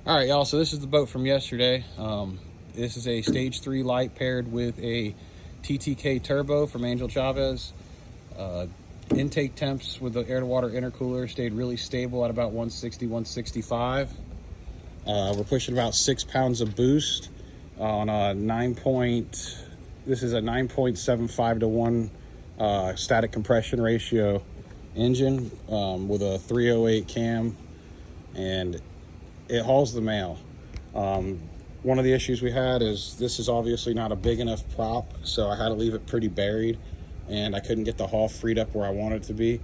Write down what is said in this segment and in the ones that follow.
All right, y'all, so this is the boat from yesterday. This is a stage 3 light paired with a TTK turbo from Angel Chavez. Intake temps with the air to water intercooler stayed really stable at about 160, 165. We're pushing about 6 pounds of boost on a this is a 9.75 to 1 static compression ratio engine with a 308 cam, and it hauls the mail. One of the issues we had is this is obviously not a big enough prop, so I had to leave it pretty buried, and I couldn't get the hull freed up where I wanted it to be.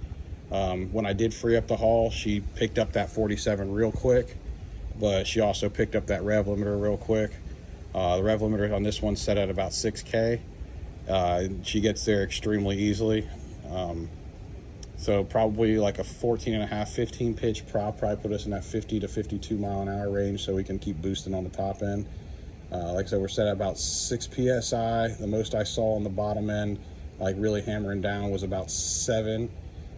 When I did free up the hull, she picked up that 47 real quick, but she also picked up that rev limiter real quick. The rev limiter on this one set at about 6K. She gets there extremely easily. So probably like a 14.5, 15 pitch prop probably put us in that 50 to 52 mile an hour range, so we can keep boosting on the top end. Like I said, we're set at about 6 PSI. The most I saw on the bottom end, like really hammering down, was about 7.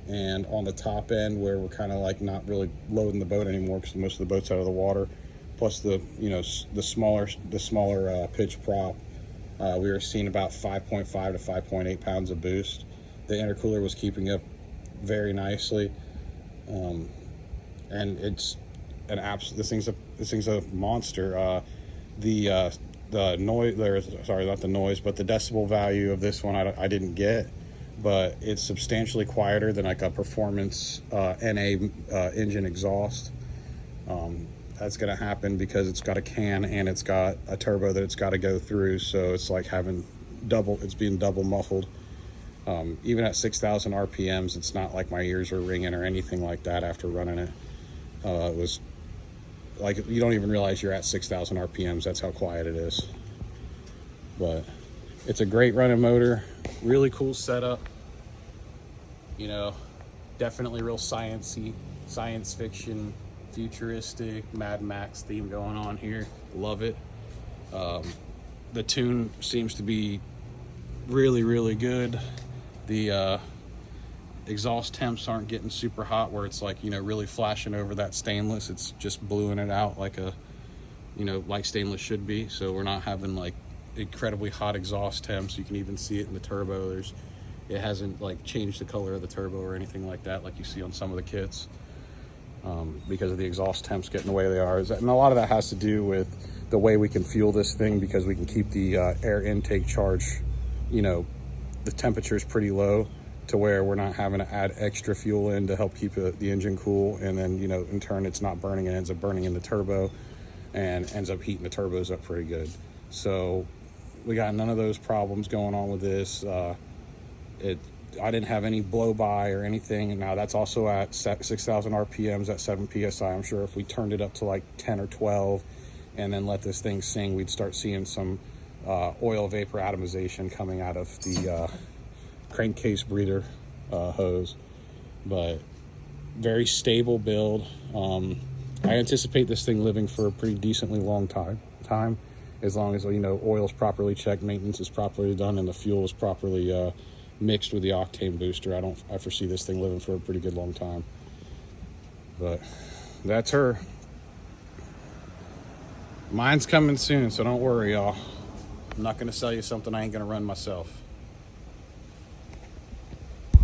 And on the top end, where we're kind of like not really loading the boat anymore because most of the boat's out of the water, plus the smaller pitch prop, we were seeing about 5.5 to 5.8 pounds of boost. The intercooler was keeping up very nicely, and it's an this thing's a monster. The noise sorry, not the noise, but the decibel value of this one I didn't get, but it's substantially quieter than like a performance NA engine exhaust. That's gonna happen because it's got a can and it's got a turbo that it's got to go through, so it's like having it's being double muffled. Even at 6,000 RPMs, it's not like my ears were ringing or anything like that after running it. It was like you don't even realize you're at 6,000 RPMs. That's how quiet it is. But it's a great running motor, really cool setup. You know, definitely real sciencey, science fiction, futuristic, Mad Max theme going on here. Love it. The tune seems to be really, really good. The exhaust temps aren't getting super hot where it's like, really flashing over that stainless. It's just bluing it out like like stainless should be. So we're not having like incredibly hot exhaust temps. You can even see it in the turbo. It hasn't like changed the color of the turbo or anything like that like you see on some of the kits, because of the exhaust temps getting the way they are. And a lot of that has to do with the way we can fuel this thing, because we can keep the air intake charge, the temperature is pretty low to where we're not having to add extra fuel in to help keep the engine cool, and then in turn it's not burning, it ends up burning in the turbo and ends up heating the turbos up pretty good. So we got none of those problems going on with this. I didn't have any blow by or anything. Now that's also at 6,000 RPMs at 7 PSI. I'm sure if we turned it up to like 10 or 12 and then let this thing sing, we'd start seeing some oil vapor atomization coming out of the crankcase breather hose. But very stable build. I anticipate this thing living for a pretty decently long time, as long as oil's properly checked, maintenance is properly done, and the fuel is properly mixed with the octane booster. I foresee this thing living for a pretty good long time. But that's her. Mine's coming soon, so don't worry, y'all. I'm not going to sell you something I ain't going to run myself.